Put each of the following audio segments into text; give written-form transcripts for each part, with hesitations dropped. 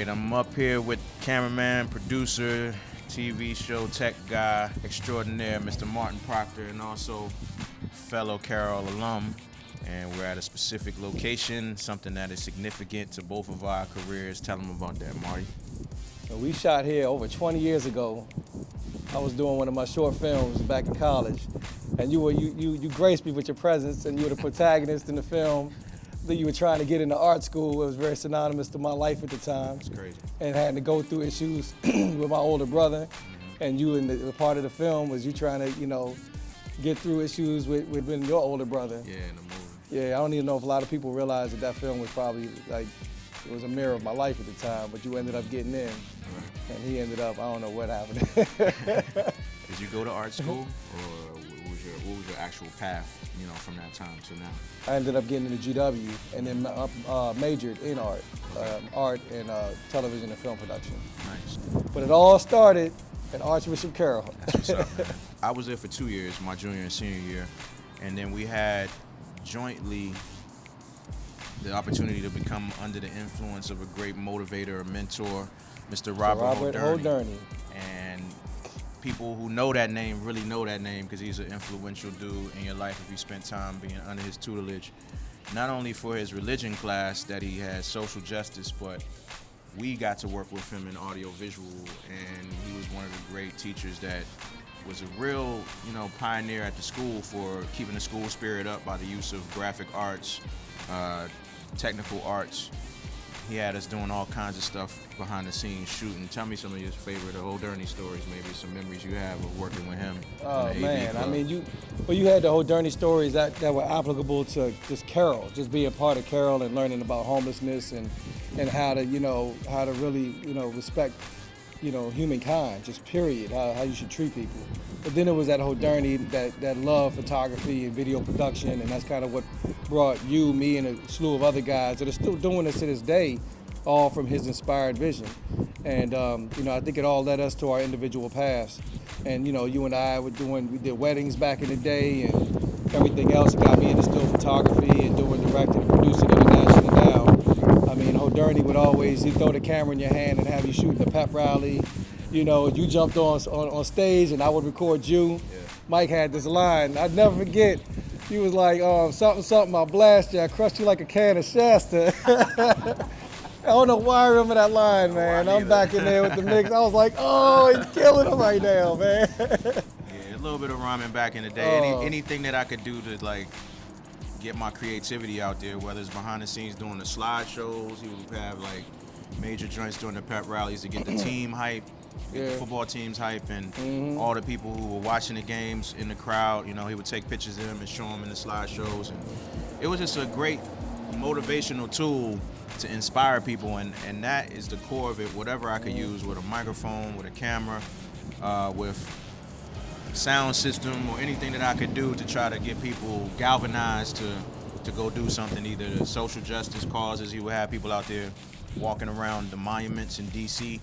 right, I'm up here with cameraman, producer, TV show tech guy extraordinaire, Mr. Martin Proctor, and also fellow Carroll alum. And we're at a specific location, something that is significant to both of our careers. Tell them about that, Marty. We shot here over 20 years ago. I was doing one of my short films back in college, and you graced me with your presence, and you were the protagonist in the film. That you were trying to get into art school. It was very synonymous to my life at the time. That's crazy. And had to go through issues with my older brother, and you in the part of the film was you trying to, get through issues with your older brother. Yeah, in the movie. Yeah, I don't even know if a lot of people realize that film was probably like, it was a mirror of my life at the time, but you ended up getting in. Right. And he ended up, I don't know what happened. Did you go to art school, or what was your actual path, from that time to now? I ended up getting into GW and then majored in art, art and television and film production. Nice. But it all started at Archbishop Carroll. That's what's up, man. I was there for 2 years, my junior and senior year, and then we had jointly the opportunity to become under the influence of a great motivator, a mentor, Mr. Robert Holderney. And people who know that name really know that name because he's an influential dude in your life if you spent time being under his tutelage. Not only for his religion class that he had social justice, but we got to work with him in audio visual, and he was one of the great teachers that was a real, pioneer at the school for keeping the school spirit up by the use of graphic arts, technical arts. He had us doing all kinds of stuff behind the scenes shooting. Tell me some of your favorite Holderney stories, maybe some memories you have of working with him. Oh man, I mean, you had the Holderney stories that were applicable to just Carroll, just being part of Carroll and learning about homelessness and how to really respect humankind, just period, how you should treat people. But then it was at Holderney that love photography and video production, and that's kind of what brought you, me, and a slew of other guys that are still doing this to this day, all from his inspired vision. And I think it all led us to our individual paths. And you and I we did weddings back in the day and everything else. It got me into still photography and doing directing and producing internationally now. I mean, Holderney would always, he'd throw the camera in your hand and have you shoot the pep rally. You jumped on stage and I would record you. Yeah. Mike had this line, I'd never forget. He was like, something, I'll blast you, I crushed you like a can of Shasta. I don't know why I remember that line, man. I'm back in there with the mix. I was like, oh, he's killing him right now, man. Yeah, a little bit of rhyming back in the day. Anything that I could do to get my creativity out there, whether it's behind the scenes doing the slideshows, he would have major joints during the pep rallies to get the team hype, get the football teams hype, and all the people who were watching the games in the crowd. He would take pictures of them and show them in the slideshows, and it was just a great motivational tool to inspire people, and that is the core of it. Whatever I could use with a microphone, with a camera, with sound system, or anything that I could do to try to get people galvanized to go do something, either the social justice causes. You would have people out there walking around the monuments in D.C.,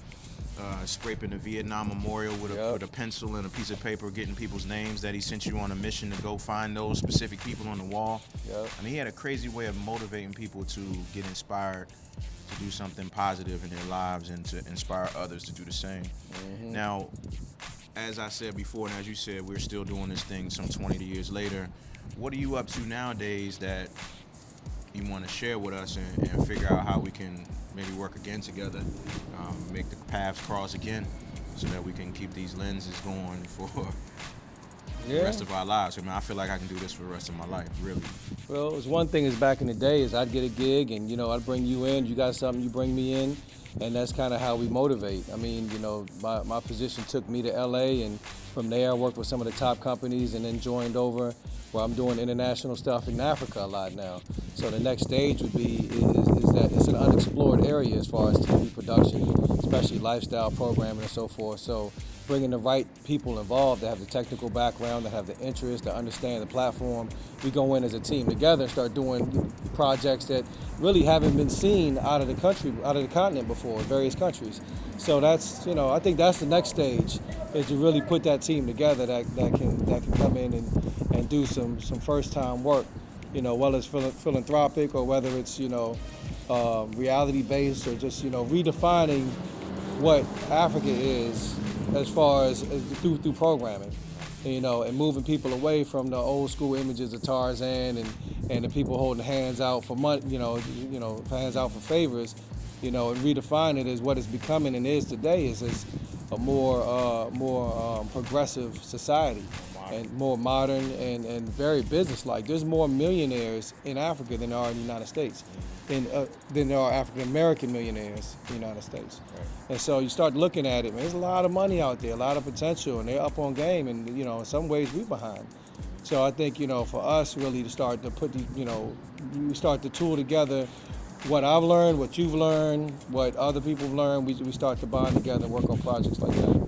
scraping the Vietnam Memorial with a pencil and a piece of paper, getting people's names that he sent you on a mission to go find those specific people on the wall. Yep. I mean, he had a crazy way of motivating people to get inspired to do something positive in their lives and to inspire others to do the same. Now, as I said before, and as you said, we're still doing this thing some 20 years later. What are you up to nowadays that you want to share with us and figure out how we can maybe work again together, make the paths cross again, so that we can keep these lenses going for the rest of our lives? I mean, I feel like I can do this for the rest of my life, really. Well, it was one thing is back in the day is I'd get a gig and, I'd bring you in, you got something, you bring me in, and that's kind of how we motivate. I mean, my position took me to LA, and from there I worked with some of the top companies and then joined over where I'm doing international stuff in Africa a lot now. So the next stage would be is that it's an unexplored area as far as TV production, especially lifestyle programming and so forth. So bringing the right people involved that have the technical background, that have the interest, that understand the platform. We go in as a team together and start doing projects that really haven't been seen out of the country, out of the continent before, in various countries. So that's, I think that's the next stage, is to really put that team together that can come in and do some first time work, whether it's philanthropic or whether it's, reality-based, or just redefining what Africa is as far as through programming, and moving people away from the old school images of Tarzan and the people holding hands out for money, hands out for favors, and redefine it as what it's becoming and is today is a more progressive society and more modern and very businesslike. There's more millionaires in Africa than there are in the United States, than there are African American millionaires in the United States. Right. And so you start looking at it, man, there's a lot of money out there, a lot of potential, and they're up on game, and in some ways we're behind. So I think for us really to start to put we start to tool together what I've learned, what you've learned, what other people have learned. We start to bond together and work on projects like that.